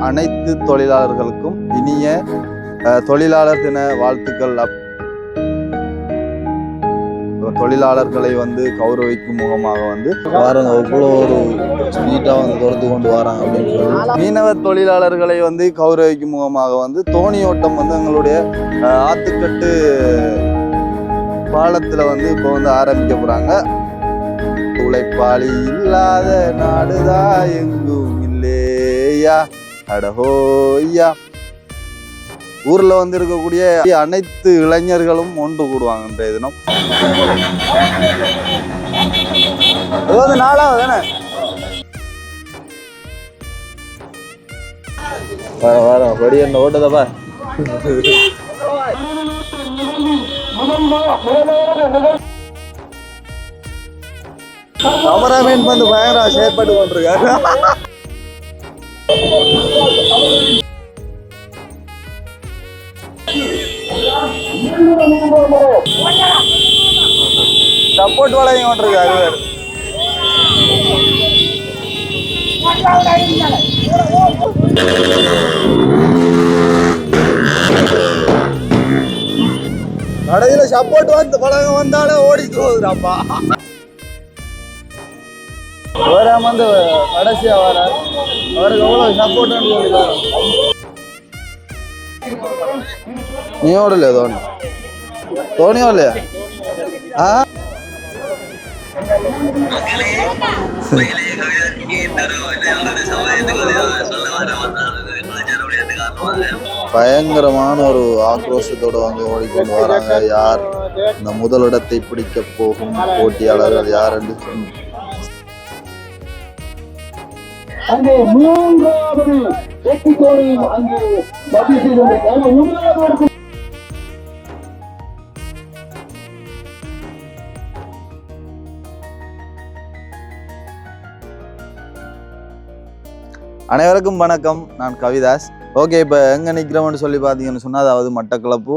அனைத்து தொழிலாளர்களுக்கும் இனிய தொழிலாளர் தின வாழ்த்துக்கள். தொழிலாளர்களை வந்து கௌரவிக்கும் முகமாக வந்து பாருங்க இவ்வளோ ஒரு நீட்டா வந்து தொடர்ந்து கொண்டு வராங்க அப்படின்னு சொல்லி மீனவ தொழிலாளர்களை வந்து கௌரவிக்கும் முகமாக வந்து தோணியோட்டம் வந்து எங்களுடைய ஆத்துக்கட்டு பாலத்துல வந்து இப்போ வந்து ஆரம்பிக்க போறாங்க. உழைப்பாளி இல்லாத நாடுதான் எங்கும் இல்லையா அடஹோய்யா. ஊர்ல வந்து இருக்கக்கூடிய அனைத்து இளைஞர்களும் ஒன்று கூடுவாங்க இன்றைய தினம். அது நாளாவது தானே வர படி என்ன ஓட்டதப்பா. கேமராமேன் வந்து பயங்கர செயற்பட்டு கொண்டிருக்காரு. சப்போர்ட் வளையம் கொண்டிருக்காரு. கடையில சப்போர்ட் வந்து பழகம் வந்தாலே ஓடி போகுதுடாப்பா. வராம வந்து கடைசியா வர அவருக்கு எவ்வளவு சப்போர்ட் சொல்லிடுவாரு. நீ ஓடலையா தோனி ஓடலையா? பயங்கரமான ஒரு ஆக்ரோஷத்தோட வந்து ஓடிக்கொண்டு வராங்க. யார் இந்த முதலிடத்தை பிடிக்க போகும் போட்டியாளர்கள் யார் என்று சொன்ன அங்கே மூன்றாவது வெற்றி கோரியும் அங்கே அனைவருக்கும் வணக்கம். நான் கவிதாஸ். ஓகே, இப்போ எங்கே நிற்கிறோம்னு சொல்லி பார்த்தீங்கன்னு சொன்னால், அதாவது மட்டக்களப்பு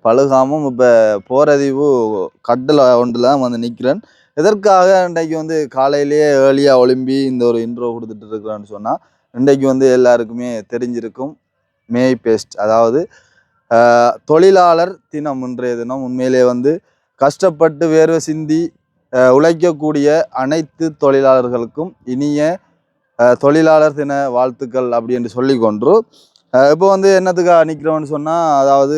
பழுகாமும் இப்போ போரதிவு கட்டில் ஒன்றில் தான் வந்து நிற்கிறேன். எதற்காக இன்றைக்கு வந்து காலையிலேயே ஏர்லியாக ஒலிம்பி இந்த ஒரு இன்ட்ரோ கொடுத்துட்டு இருக்கிறேன்னு சொன்னால், இன்றைக்கு வந்து எல்லாருக்குமே தெரிஞ்சிருக்கும் மே பெஸ்ட், அதாவது தொழிலாளர் தினம். இன்றைய தினம் உண்மையிலே வந்து கஷ்டப்பட்டு வேர்வை சிந்தி உழைக்கக்கூடிய அனைத்து தொழிலாளர்களுக்கும் இனிய தொழிலாளர் தின வாழ்த்துக்கள் அப்படின்னு சொல்லி கொண்டு இப்போ வந்து என்னத்துக்காக நிற்கிறோம்னு சொன்னால், அதாவது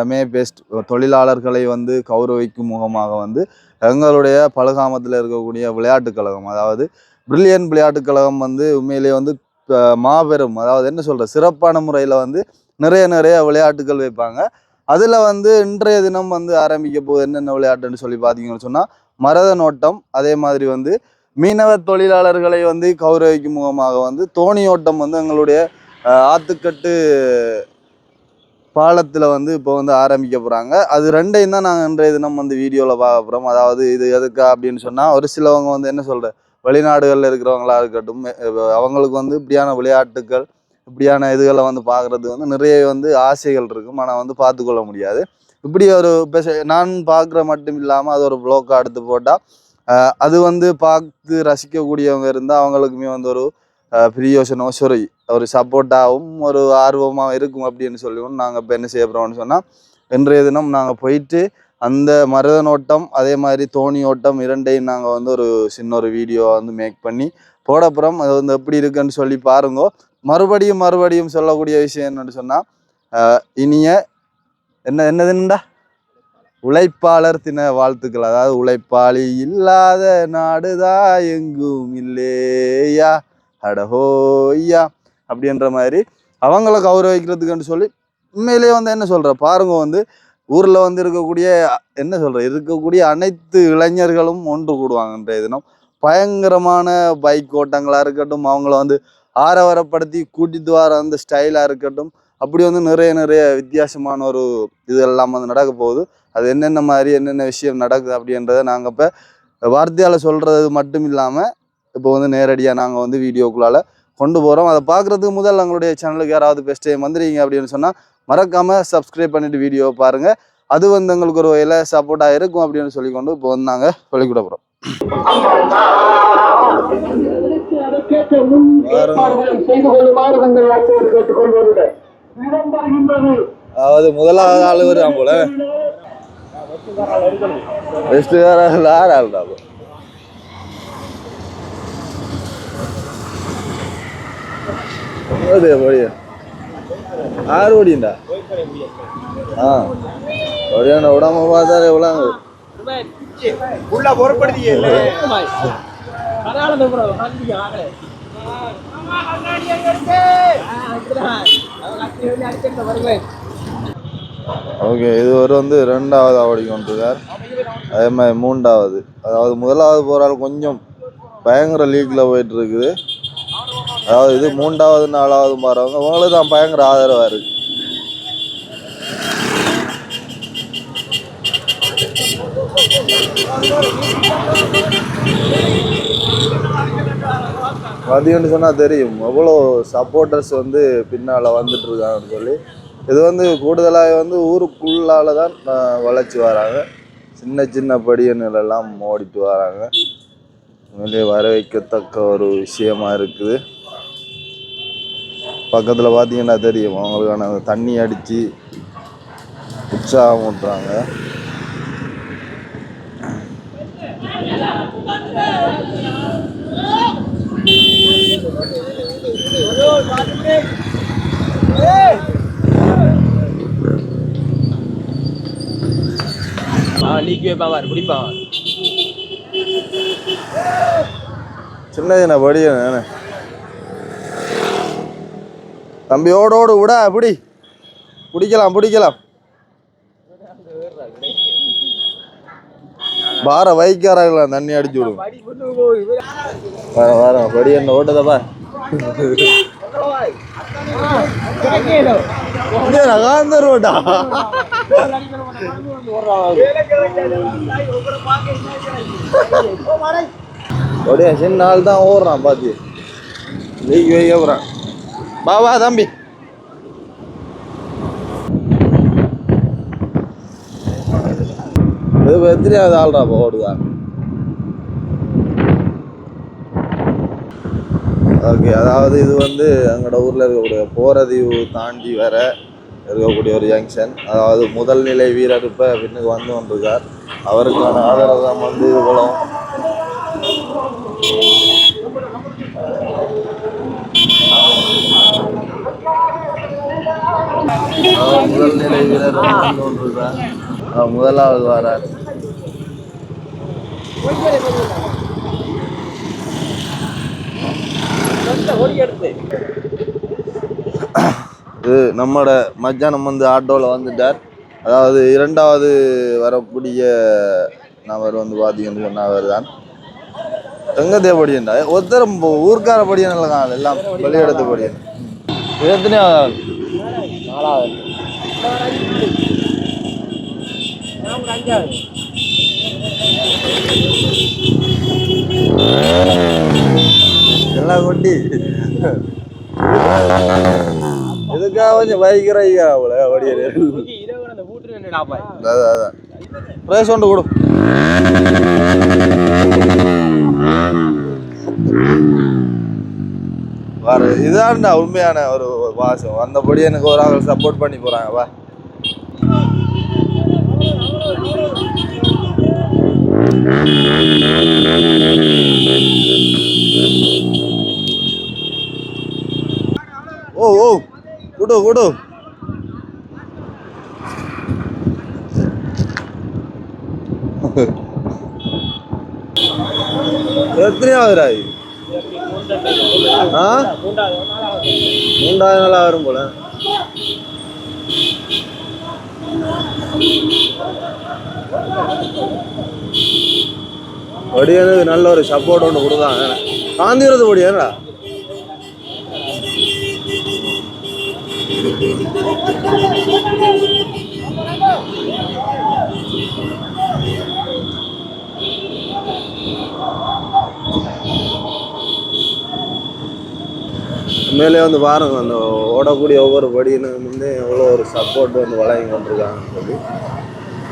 மே பெஸ்ட் தொழிலாளர்களை வந்து கௌரவிக்கும் முகமாக வந்து எங்களுடைய பழுகாமத்தில் இருக்கக்கூடிய விளையாட்டுக் கழகம், அதாவது பிரில்லியன் விளையாட்டுக் கழகம் வந்து உண்மையிலேயே வந்து மாபெரும், அதாவது என்ன சொல்கிற சிறப்பான முறையில் வந்து நிறைய விளையாட்டுகள் வைப்பாங்க. அதில் வந்து இன்றைய தினம் வந்து ஆரம்பிக்க போகுது. என்னென்ன விளையாட்டுன்னு சொல்லி பார்த்தீங்கன்னு சொன்னால், மரதன் ஓட்டம், அதே மாதிரி வந்து மீனவ தொழிலாளர்களை வந்து கௌரவிக்கும் முகமாக வந்து தோணியோட்டம் வந்து எங்களுடைய ஆத்துக்கட்டு பாலத்தில் வந்து இப்போ வந்து ஆரம்பிக்க போகிறாங்க. அது ரெண்டையும் தான் நாங்கள் இன்றைய தினம் வந்து வீடியோவில் பார்க்க போகிறோம். அதாவது இது எதுக்கா அப்படின்னு சொன்னால், ஒரு சிலவங்க வந்து என்ன சொல்கிற வெளிநாடுகளில் இருக்கிறவங்களா இருக்கட்டும், அவங்களுக்கு வந்து இப்படியான விளையாட்டுக்கள் இப்படியான இதுகளை வந்து பார்க்குறது வந்து நிறைய வந்து ஆசைகள் இருக்கும். ஆனால் வந்து பார்த்துக்கொள்ள முடியாது. இப்படி ஒரு நான் பார்க்குற மட்டும் இல்லாமல் அது ஒரு ப்ளோக்காக எடுத்து போட்டால் அது வந்து பார்த்து ரசிக்கக்கூடியவங்க இருந்தால் அவங்களுக்குமே வந்து ஒரு பிரியோசனோ ஒரு சப்போர்ட்டாகவும் ஒரு ஆர்வமாக இருக்கும் அப்படின்னு சொல்லுவோம். நாங்கள் இப்போ என்ன செய்ய போகிறோம்னு சொன்னால், இன்றைய தினம் நாங்கள் போயிட்டு அந்த மருதனோட்டம் அதே மாதிரி தோணி ஓட்டம் இரண்டையும் நாங்கள் வந்து ஒரு சின்ன ஒரு வீடியோ வந்து மேக் பண்ணி போடப்புறம் அது வந்து எப்படி இருக்குன்னு சொல்லி பாருங்கோ. மறுபடியும் சொல்லக்கூடிய விஷயம் என்னன்னு சொன்னால், இனிய என்னதுண்டா உழைப்பாளர் தின வாழ்த்துக்கள். அதாவது உழைப்பாளி இல்லாத நாடுதான் எங்கும் இல்லையா அடஹோய்யா அப்படின்ற மாதிரி அவங்கள கௌரவிக்கிறதுக்குன்னு சொல்லி உண்மையிலேயே வந்து என்ன சொல்ற பாருங்க, வந்து ஊர்ல வந்து இருக்கக்கூடிய அனைத்து இளைஞர்களும் ஒன்று கூடுவாங்க இன்றைய தினம். பயங்கரமான பைக் ஓட்டங்களா இருக்கட்டும், அவங்கள வந்து ஆரவாரப்படுத்தி கூட்டிட்டு வர அந்த ஸ்டைலா இருக்கட்டும், அப்படி வந்து நிறைய வித்தியாசமான ஒரு இதெல்லாம் வந்து நடக்க போகுது. அது என்னென்ன விஷயம் நடக்குது அப்படின்றத நாங்கள் இப்போ வார்த்தையால் சொல்கிறது மட்டும் இல்லாமல் இப்போ வந்து நேரடியாக நாங்கள் வந்து வீடியோக்குள்ளால் கொண்டு போகிறோம். அதை பார்க்குறதுக்கு முதல் எங்களுடைய சேனலுக்கு யாராவது பெஸ்ட் டைம் வந்துடுங்க அப்படின்னு சொன்னால் மறக்காமல் சப்ஸ்கிரைப் பண்ணிவிட்டு வீடியோவை பாருங்கள். அது வந்து எங்களுக்கு ஒரு வகையில் சப்போர்ட்டாக இருக்கும் அப்படின்னு சொல்லிக்கொண்டு இப்போ வந்தாங்க சொல்லிக்கூட போகிறோம். அதாவது முதலாவது ஆள் வருவான் போல பெஸ்ட் ஆள் ஆள்டா ஆறு ஓடிண்டா விடாம பார்த்தாரு எவ்வளவு ஓகே. இது ஒரு வந்து 2வது ஓடிக்கொண்டிருக்கார். அதே மாதிரி 3வது, அதாவது முதலாவது போரால் கொஞ்சம் பயங்கர லீக்ல போயிட்டு இருக்குது. அதாவது இது 3வது 4வது போறவங்க அவங்களுக்கு தான் பயங்கர ஆதரவா இருக்கு. பார்த்தீங்கன்னு சொன்னா தெரியும் எவ்வளோ சப்போர்ட்டர்ஸ் வந்து பின்னால வந்துட்டு இருக்காங்கன்னு சொல்லி. இது வந்து கூடுதலாக வந்து ஊருக்குள்ளால தான் வளைச்சி வராங்க. சின்ன சின்ன படியன்களெல்லாம் ஓடிட்டு வராங்க. உண்மையிலே வர வைக்கத்தக்க ஒரு விஷயமா இருக்குது. பக்கத்தில் பார்த்தீங்கன்னா தெரியும் அவங்களுக்கான தண்ணி அடித்து உற்சாகம் ஊட்டுறாங்க. சின்ன சின்ன படி தம்பி ஓடோடு விடா பிடி பிடிக்கலாம் பார வைக்காரங்களா தண்ணி அடிச்சு விடும். வர படி என்ன ஓட்டதப்பா ரோட்டா சின்ன ஆள் தான் ஓடுறான் பாத்தி லீக் வைக்க போறான். பாவா தம்பி எத்தனையாவது ஆள்றா ஓடுதான். ஓகே. அதாவது இது வந்து எங்களோட ஊரில் இருக்கக்கூடிய போரதீவு தாண்டி வர இருக்கக்கூடிய ஒரு ஜங்ஷன். அதாவது முதல் நிலை வீரர் இப்போ பின்னுக்கு வந்து கொண்டிருக்கார். அவருக்கான ஆதரவு தான் வந்து இது போலும். முதல் நிலை வீரர் வந்து கொண்டிருக்கார். முதலாவது வரார். இது நம்மளோட மச்சானம் வந்து ஆட்டோவில் வந்துட்டார். அதாவது 2வது வரக்கூடிய நபர் வந்து பார்த்தீங்கன்னு சொன்னவர் தான் எங்கதே படியண்டா ஒருத்தர் ஊர்க்கார படியன் இல்லைங்க எல்லாம் வெளியிடத்து படியன். இது எத்தனையாவது? 4வது. எல்லாம் கொட்டி இதுக்காக கொஞ்சம் பயங்கர அவளை வடியது பிரேஸ் கொண்டு கொடு. வர இதான்டா உண்மையான ஒரு வாசம். அந்தபடி எனக்கு ஒரு ஆள் சப்போர்ட் பண்ணி போறாங்க. வா ஓ ஓ குடு குடு எத்தனையாவது? 3வது நாளா வரும் போல. படியானது நல்ல ஒரு சப்போர்ட் ஒன்று கொடுத்தாங்க. காந்திரது படியானடா மேலே வந்து பாருங்க அந்த ஓடக்கூடிய ஒவ்வொரு படியினும் வந்து எவ்வளோ ஒரு சப்போர்ட் வந்து வழங்கி கொண்டிருக்காங்கன்னு சொல்லி.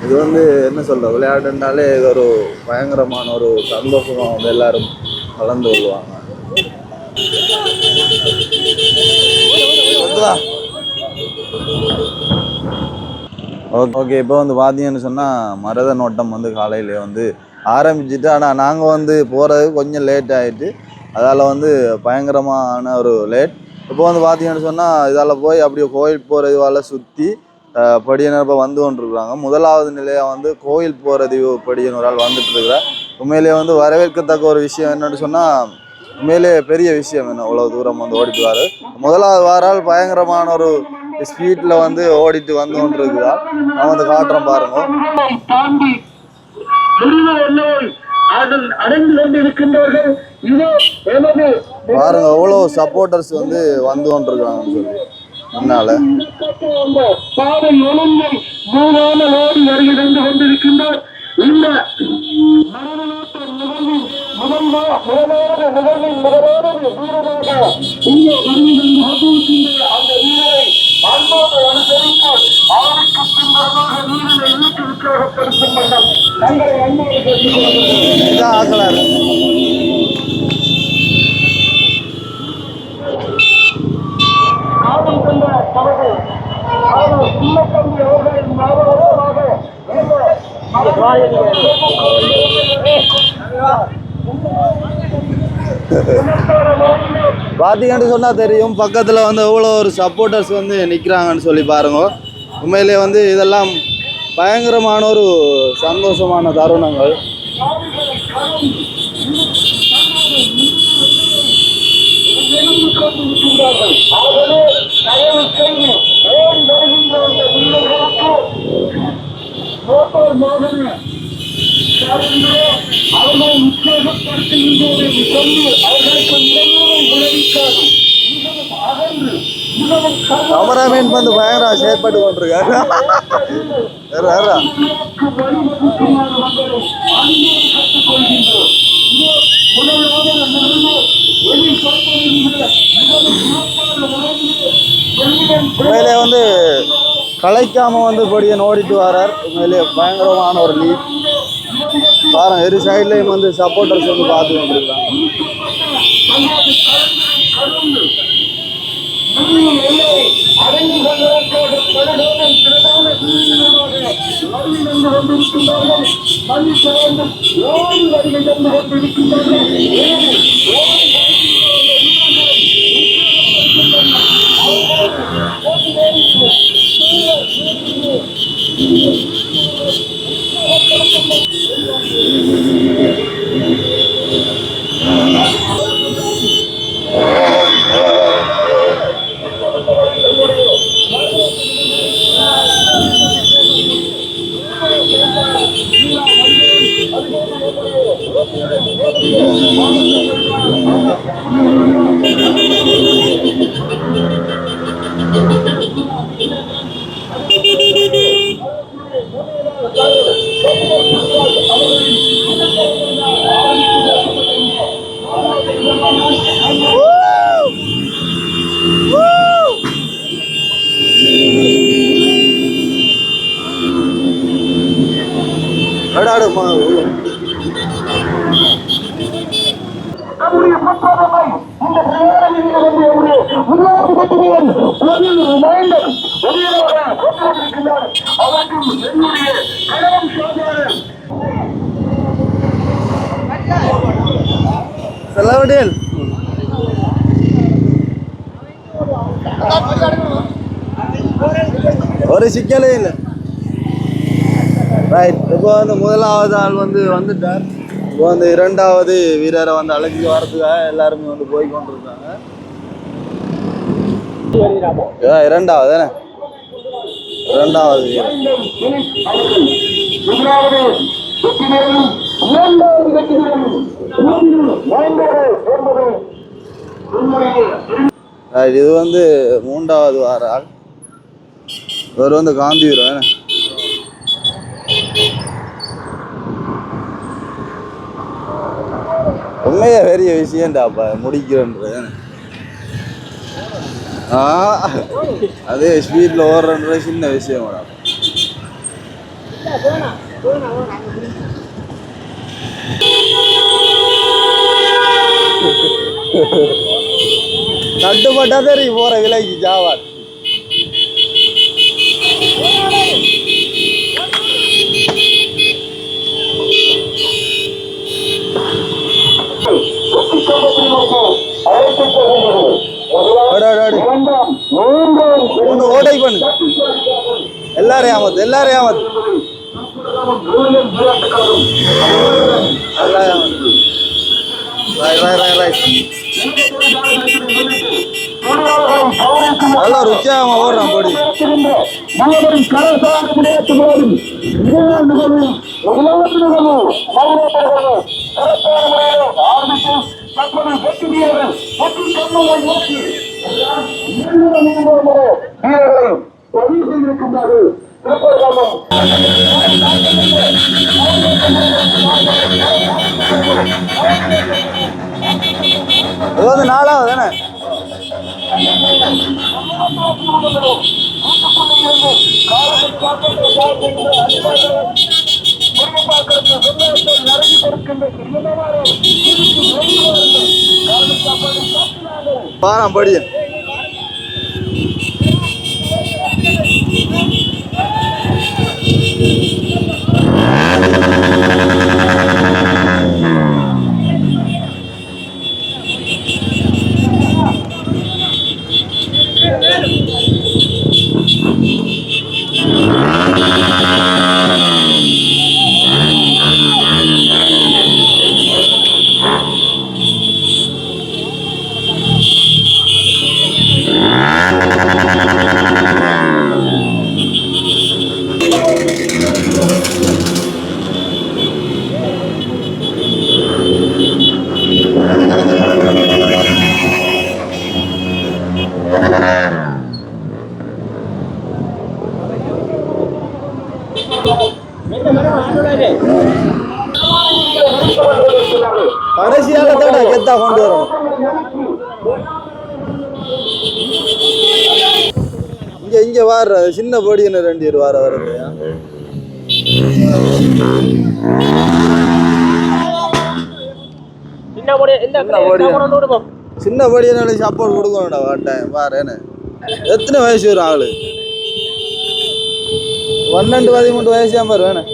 இது வந்து என்ன சொல்ற விளையாட்டுனாலே இது ஒரு பயங்கரமான ஒரு சந்தோஷமா வந்து எல்லாரும் கலந்து கொள்வாங்க. ஓகே, இப்போ வந்து பார்த்தீங்கன்னு சொன்னால் மரத நோட்டம் வந்து காலையிலே வந்து ஆரம்பிச்சுட்டு, ஆனால் நாங்கள் வந்து போகிறது கொஞ்சம் லேட் ஆகிட்டு, அதால் வந்து பயங்கரமான ஒரு லேட். இப்போ வந்து பார்த்தீங்கன்னு சொன்னால் இதால் போய் அப்படியே கோயில் போகிற இதுவால் சுற்றி படியனர் இப்போ வந்து கொண்டிருக்கிறாங்க. முதலாவது நிலையாக வந்து கோயில் போகிறது படியனரால் வந்துட்டு இருக்கிறார். உண்மையிலேயே வந்து வரவேற்கத்தக்க ஒரு விஷயம் என்னென்னு சொன்னால் உண்மையிலே பெரிய விஷயம் என்ன இவ்வளோ தூரம் வந்து ஓடிட்டு வாரு. முதலாவது வாரால் பயங்கரமான ஒரு ஸ்பீட்ல வந்து ஓடிட்டு வந்து கொண்டு இருக்குதா. நான் வந்து காட்டுறேன் பாருங்க. பாருங்க எவ்வளவு சப்போர்ட்டர்ஸ் வந்து கொண்டிருக்காங்கன்னு சொல்லி முன்னால இந்த பார்த்தீங்கன்னு சொன்னா தெரியும் பக்கத்துல வந்து எவ்வளோ ஒரு சப்போர்ட்டர்ஸ் வந்து நிற்கிறாங்கன்னு சொல்லி பாருங்க. உண்மையிலே வந்து இதெல்லாம் பயங்கரமான ஒரு சந்தோஷமான தருணங்கள். கேமராமேன் வந்து பயங்கர செயற்பட்டு கொண்டிருக்காரு. உண்மையிலே வந்து கலைக்காம வந்து படியை ஓடிட்டு வரார். உண்மையிலே பயங்கரமான ஒரு லீட் பாருங்க. இரு சைட்லையும் வந்து சப்போர்ட்டர்ஸ் வந்து பார்த்து கொண்டிருக்காங்க. செலவடியல் ஒரு சிக்கலே இல்லை. ரைட், இப்போ வந்து முதலாவது ஆள் வந்து வந்துட்டார். இப்போ வந்து இரண்டாவது வீரரை வந்து அழைச்சி வரதுக்காக எல்லாருமே வந்து போய் கொண்டிருக்காங்க. இரண்டாவது தானே, இரண்டாவது வீரர். இது வந்து மூன்றாவது வார ஆள். இவர் வந்து காந்தி வீரர். உண்மையா பெரிய விஷயம்டாப்பா முடிக்கிறன்றது. அதே ஸ்பீட்ல ஓடுறன்றது சின்ன விஷயம். தட்டுப்பட்டா தெரியும் போற விலைக்கு ஜாவான். ஓட்டை பண்ணு எல்லாரையும் ஆமத்து எல்லாரையும் ஆமத்து நல்லா ருச்சியாக ஓடுறான் போடி. அது நாலாவது தானே பாரம் படிய கடைசியாக கெத்தா கொண்டு வரும். இங்க வார சின்ன பொடின்னு 2 பேர் வார வருது. சின்ன பொடியனால சப்போர்ட் கொடுக்கணும்டா வாட்டேன் பாருன்னு. எத்தனை வயசு வரும் ஆளு? 12 13 வயசு பாரு வேணும்.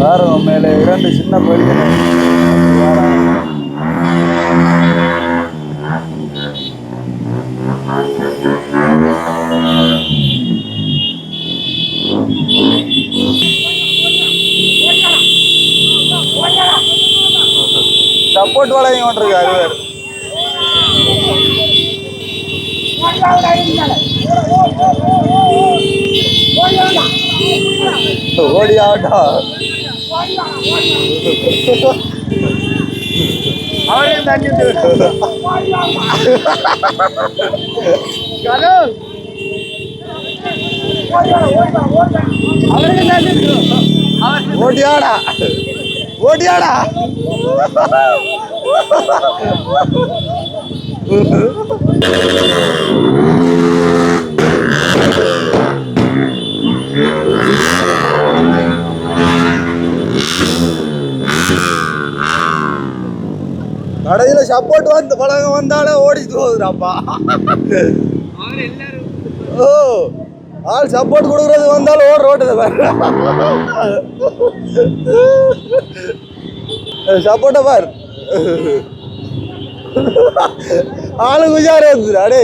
வேற மேலே 2 சின்ன பொடியன சப்போர்ட் வளையம் கொண்டிருக்காரு. ஓடி ஆட்டா அவரையும் தண்ணி ஓடியாடா ஓடியாடா கடையில சப்போர்ட் வந்து பழகம் வந்தாலே ஓடிட்டு போகுதுடாப்பா. ஓ ஆள் சப்போர்ட் கொடுக்கறது வந்தாலும் ஓடுற ஓட்டுது பாரு. சப்போர்ட்ட பாரு ஆளு குஜாரா இருந்துடா அடே.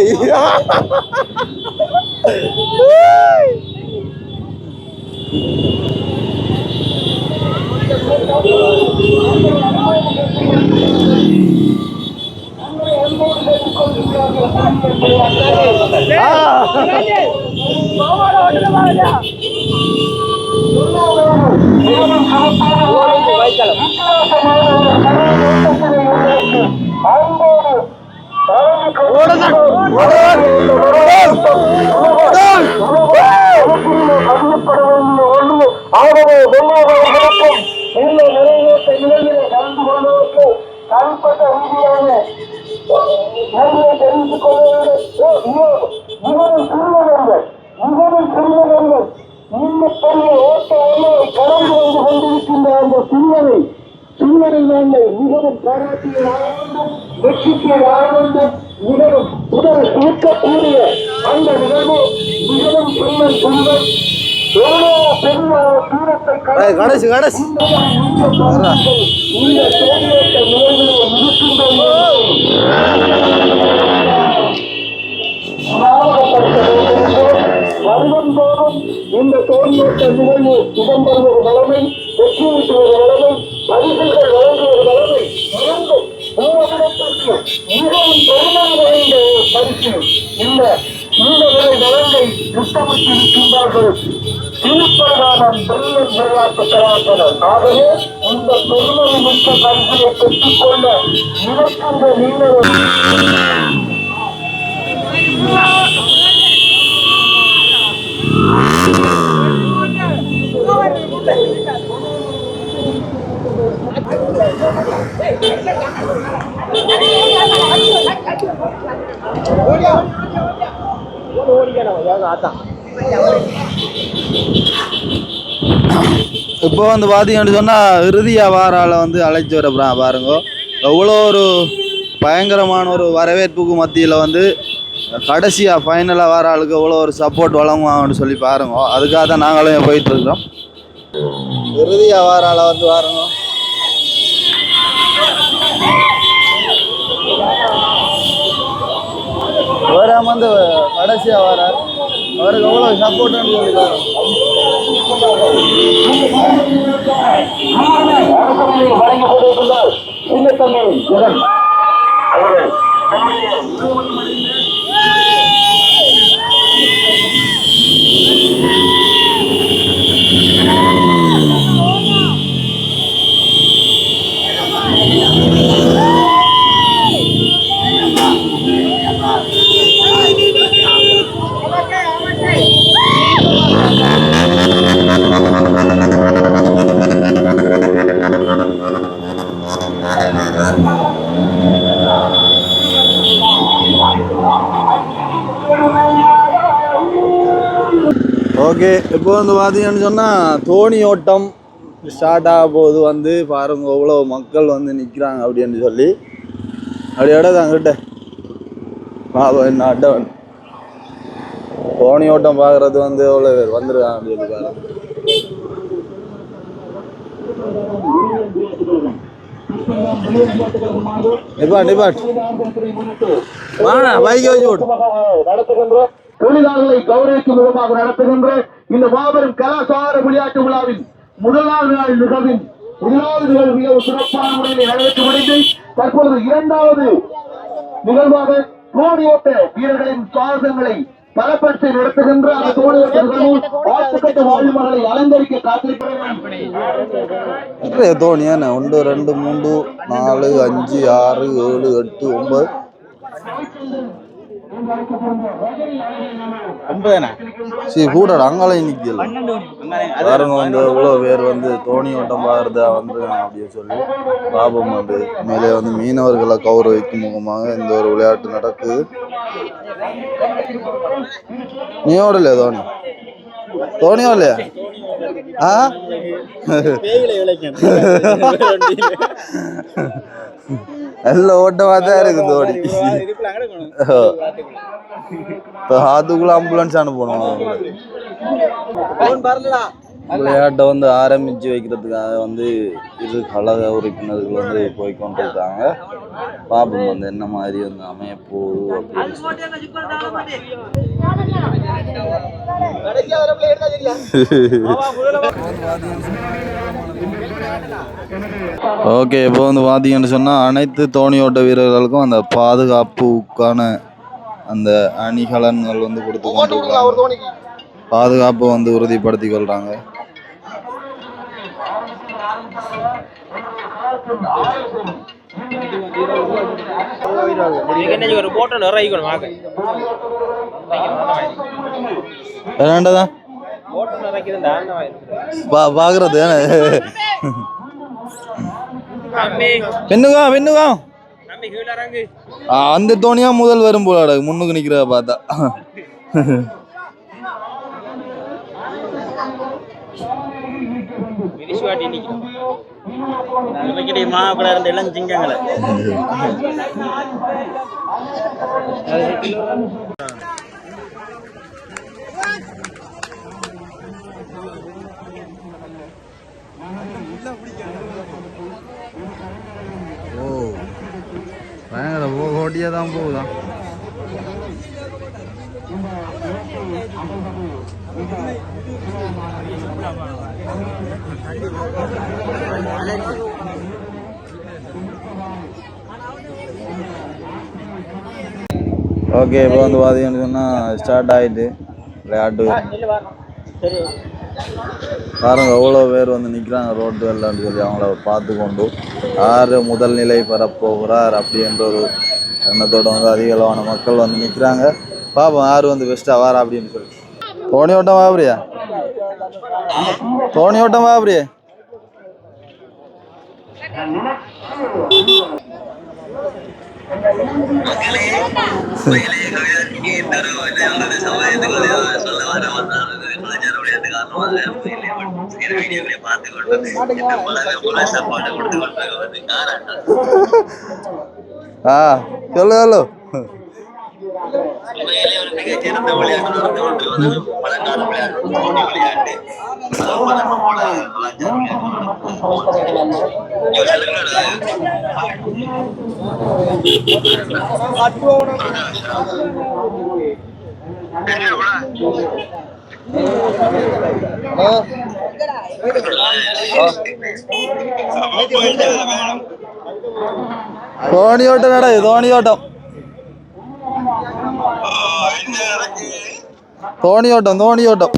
தெரிந்து கொள்ள இதுவரை நாங்கள் மிகவும் பாராட்டிய ஆனந்தம் வெற்றிக்கு ஆனந்தம் மிகவும் உடல் ஈர்க்கக்கூடிய அந்த நிகழ்வு மிகவும் பெண்கள் பெண்கள் எவ்வளோ பெரிய தூரத்தை கடைசி கடைசி இந்த தோல்வியற்ற நிகழ்வுகளை வருவந்தோறும் இந்த தோல்வியற்ற நிகழ்வு இடம்பெறுவது வளமை வெற்றியூட்டுவது வளமை பரிசுகள் வழங்குவது வளமை இரண்டும் மூலத்திற்கு மிகவும் பெருமை வாய்ந்த பரிசு இந்த முறை வளங்கை திட்டமிட்டிருக்கின்றார்கள் திருப்பரகாரம் பெரியன் விளையாட்டு கலாச்சாரம். ஆகவே இந்த பெருமை மிக்க பரிசையை பெற்றுக்கொள்ள நினைக்கின்ற நீங்கள் இப்போ வந்து பார்த்தீங்கன்னு சொன்னால் இறுதியா வாரால வந்து அழைச்சி வர பாருங்க எவ்வளோ ஒரு பயங்கரமான ஒரு வரவேற்புக்கு மத்தியில் வந்து கடைசியாக ஃபைனலாக வர ஆளுக்கு எவ்வளோ ஒரு சப்போர்ட் வழங்குவாங்கன்னு சொல்லி பாருங்க. அதுக்காக தான் நாங்களும் போயிட்டு இருக்கிறோம். இறுதியாக வாரால வந்து பாருங்க வராம வந்து கடைசியாக வரார் அவருக்கு எவ்வளோ சப்போர்ட்னு சொல்லி ஓகே. இப்போ வந்து பார்த்தீங்கன்னு சொன்னால் தோணி ஓட்டம் ஸ்டார்ட் ஆக போது வந்து பாருங்க எவ்வளோ மக்கள் வந்து நிற்கிறாங்க அப்படின்னு சொல்லி அப்படியோட தாங்கிட்ட பாபா என்ன அட்டவன் தோணி ஓட்டம் பார்க்குறது வந்து எவ்வளோ பேர் வந்துருக்காங்க அப்படின்னு பாருங்க. தொழிலாளர்களை கௌரவிக்கும் விதமாக நடத்துகின்ற இந்த மாபெரும் கலாச்சார விளையாட்டு விழாவின் முதலாவது நாள் நிகழ்வின் முதலாவது நிகழ்வு மிகவும் சிறப்பான முறையில் நிறைவேற்ற முடிந்து தற்பொழுது இரண்டாவது நிகழ்வாக தோணியோட்ட வீரர்களின் சாகசங்களை பலப்படுத்தி நடத்துகின்ற அந்த தோணியோட்ட நிகழ்வு ஆட்டுக்கட்ட வாழ்வுகளை அலங்கரிக்க காத்திருக்கிறார்கள். தோணியான 1 2 3 4 5 6 7 8 9 கூடடா அங்காலையும் நிக்கல பாருங்க வந்து எவ்வளோ பேர் வந்து தோணி ஓட்டம் பாக்குறதா வந்து அப்படின்னு சொல்லி பாபம் வந்து மேலே வந்து மீனவர்களை கௌரவிக்கும் முகமாக இந்த ஒரு விளையாட்டு நடக்குது. நீ ஓடலையா தோணி ஓடலையா? எல்லாம் ஓட்டமா தான் இருக்கு தோணி. அதுக்குள்ள ஆம்புலன்ஸ் அனுப்பணும். விளையாட்டை வந்து ஆரம்பிச்சு வைக்கிறதுக்காக வந்து இரு கழக உறுப்பினர்கள் வந்து போய்கொண்டு இருக்காங்க. பாப்போம் வந்து என்ன மாதிரி வந்து அமைய போகுது அப்படின்னு ஓகே. இப்போ வந்து பார்த்தீங்கன்னு சொன்னால் அனைத்து தோணியோட்ட வீரர்களுக்கும் அந்த பாதுகாப்புக்கான அந்த அணிகலன்கள் வந்து கொடுத்து கொண்டிருக்காங்க. பாதுகாப்பை வந்து உறுதிப்படுத்தி கொள்றாங்க. பாக்குறது அந்த தோணியா முதல் வரும் போல முன்னுக்கு நிக்கிறத பார்த்தா. மாப்பிள்ள இருந்த எல்லாம் சிங்கங்களை ஓ பயங்கர ஓட்டியே தான் போகுதான். ஓகே இப்போ வந்து பார்த்தீங்கன்னு சொன்னால் ஸ்டார்ட் ஆகிட்டு விளையாட்டு பாருங்க எவ்வளோ பேர் வந்து நிற்கிறாங்க ரோட்டு வெள்ளான்னு சொல்லி அவங்கள பார்த்து கொண்டு யார் முதல் நிலை பெறப்போகிறார் அப்படின்ற ஒரு எண்ணத்தோடு வந்து அதிகளவான மக்கள் வந்து நிற்கிறாங்க. பாப்போம் யார் வந்து பெஸ்ட்டாக வாரா அப்படின்னு சொல்லி. தோனி ஓட்டம் வாபரியா, தோனி ஓட்டம் வாபரியே. சொல்லு சொல்லு. தோனி ஓட்டம் நடா, தோனி ஓட்டம், தோனி ஓட்டம், தோனி ஓட்டம்.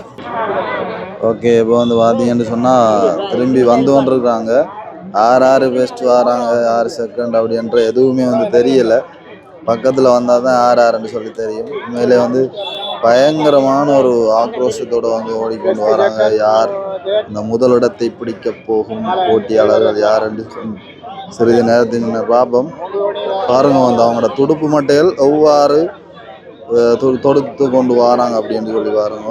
ஓகே இப்போ வந்து பார்த்தீங்கன்னு சொன்னால் திரும்பி வந்து கொண்டிருக்கிறாங்க. யார் பெஸ்ட் வராங்க, யார் செகண்ட் அப்படின்ற எதுவுமே வந்து தெரியலை. பக்கத்தில் வந்தால் தான் யாருன்னு சொல்லி தெரியும். உண்மையிலே வந்து பயங்கரமான ஒரு ஆக்ரோஷத்தோடு வந்து ஓடிக்கொண்டு வராங்க. யார் இந்த முதலிடத்தை பிடிக்க போகும் போட்டியாளர்கள் யார் என்று சிறிது நேரத்தின் பாப்பம். பாருங்க வந்து அவங்களோட துடுப்பு மட்டைகள் எவ்வாறு தொடுத்து கொண்டு வராங்க அப்படின்னு சொல்லி பாருங்க.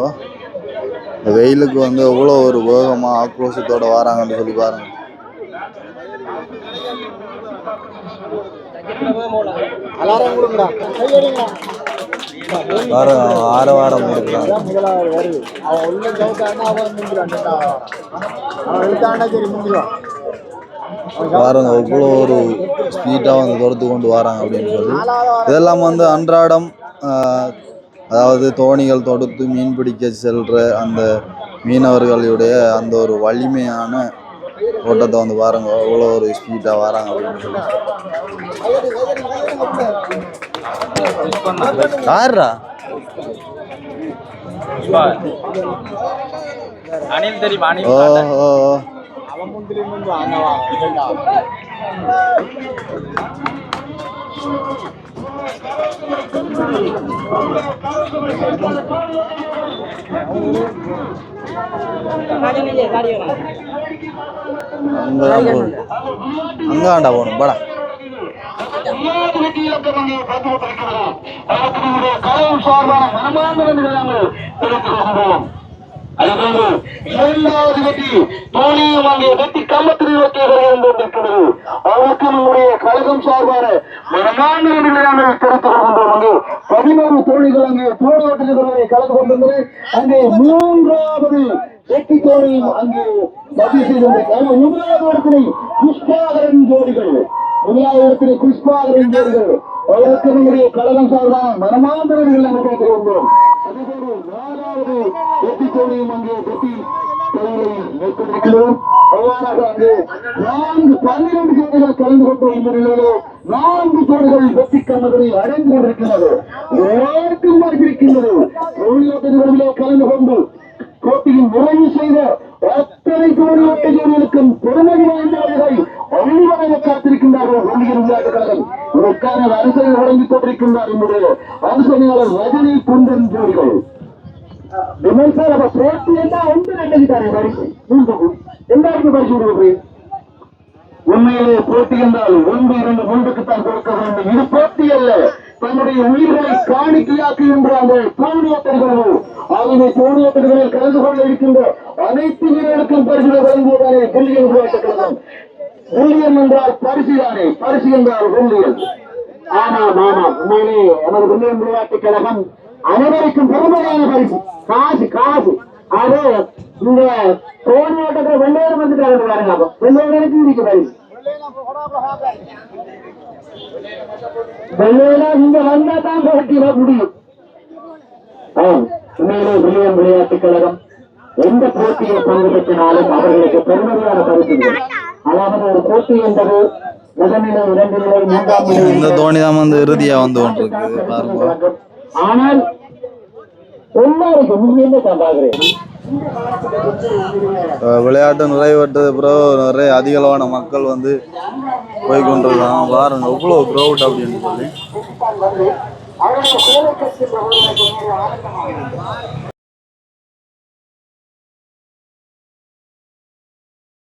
இந்த வெயிலுக்கு வந்து எவ்வளோ ஒரு வேகமாக ஆக்ரோஷத்தோடு வராங்கன்னு சொல்லி பாருங்க. ஆரவாரம் பாருங்க எவ்வளோ ஒரு ஸ்பீடாக வந்து தொடுத்து கொண்டு வராங்க அப்படின்னு சொல்லி. இதெல்லாம் வந்து அன்றாடம் அதாவது தோணிகள் தொடுத்து மீன் பிடிக்க செல்ற அந்த மீனவர்களுடைய அந்த ஒரு வலிமையான ஓட்டத்தை வந்து பாருங்க எவ்வளோ ஒரு ஸ்பீடாக வராங்க அப்படின்னு சொல்லி. யாரா அனில் தெரியுமா? அங்காண்டா போகணும் படா. இரண்டாவது வெற்றி தோனியும் அங்கே வெற்றி கம்பத்தில் கொண்டிருக்கிறது. அவருக்கு நம்முடைய கழகம் சார்பான மனமான கிடைத்திருக்கின்றது. 11 தோணிகள் அங்கே தோணி கலந்து கொண்டிருந்தது. அங்கே மூன்றாவது வெற்றி தோணியும் அங்கே பதிவு செய்திருந்தது. முதலாவது இடத்திலே புஷ்பாகரன் ஜோடிகள், முதலாவது இடத்திலே புஷ்பாகரன் ஜோடிகள் அவருக்கு நம்முடைய கழகம் சார்பான மனமாந்தவர்கள் நாங்கள் கேட்டுக் கொண்டோம். அதேபோல் 4வது வெற்றி தோணியும் அங்கே வெற்றி மேற்கொண்டிருக்கிறோம். அவ்வாறாக அங்கே 12 ஜோடிகள் கலந்து கொண்ட இந்த நிலையிலே 4 ஜோடிகள் வெற்றி கம்பத்தை அடைந்து கொண்டிருக்கிறது. எல்லாருக்கும் இருக்கின்றது. தோணியோட்டங்களிலே கலந்து கொண்டு போட்டியின் நிறைவு செய்த அத்தனை தோணியோட்ட ஜோடிகளுக்கும் பெருமதி வாய்ந்தவர்களை அழிவடைய காத்திருக்கின்றார்கள். வண்டியின் விளையாட்டுக் கழகம் இதற்கான அரசனை வழங்கிக் கொண்டிருக்கின்றார். என்னுடைய அரசனையாளர் ரஜினி குந்தன் ஜோடிகள் போட்டி எல்லாம் ஒன்று நினைக்கிறாரு பரிசு எல்லாருக்கும் பரிசு கொடுக்குறேன். உண்மையிலே போட்டி என்றால் 1, 2, 3க்குத்தான் கொடுக்க வேண்டும். இது போட்டி அல்ல, தன்னுடைய உயிர்களை காணிக்கையாக்குகின்ற அந்த தோணியோட்டர்கள். ஆகவே தோணியோட்டர்களில் கலந்து கொள்ள இருக்கின்ற அனைத்து வீரர்களுக்கும் பரிசுகளை வழங்குவதாலே புள்ளிகள் விளையாட்டுக் கழகம் ஊழியம் என்றால் பரிசு தானே, பரிசு என்றால் ஊழியம். ஆமாம் ஆமாம், உண்மையிலே நமது வில்லியம் விளையாட்டுக் கழகம் அனைவருக்கும் பெருமையான பரிசு, காசு காசு. அது இந்த தோணி ஓட்டத்தில் வெள்ளையர் வந்துட்டாங்க பாருங்க, வெள்ளையருக்கு இருக்கு பரிசு. வெள்ளையில இங்க வந்தா தான் போட்டியிட முடியும். உண்மையிலே வில்லியம் விளையாட்டுக் கழகம் எந்த போட்டியில் பங்கு பெற்றினாலும் அவர்களுக்கு பெருமையான பரிசுகள். அதாவது ஒரு போட்டி என்பது முதல்நிலை, இரண்டு நிலை, மூன்றாம் நிலை, இந்த தோனி தான் வந்து இறுதியா வந்து கொண்டிருக்கு பாருங்க. ஆனால் எல்லாருக்கும் நீங்க என்ன பாக்குறேன், விளையாட்டு நிறைவேற்றது பிறகு நிறைய அதிகளவான மக்கள் வந்து போய் கொண்டிருக்காங்க பாருங்க, எவ்வளவு க்ரௌட் அப்படின்னு சொல்லி.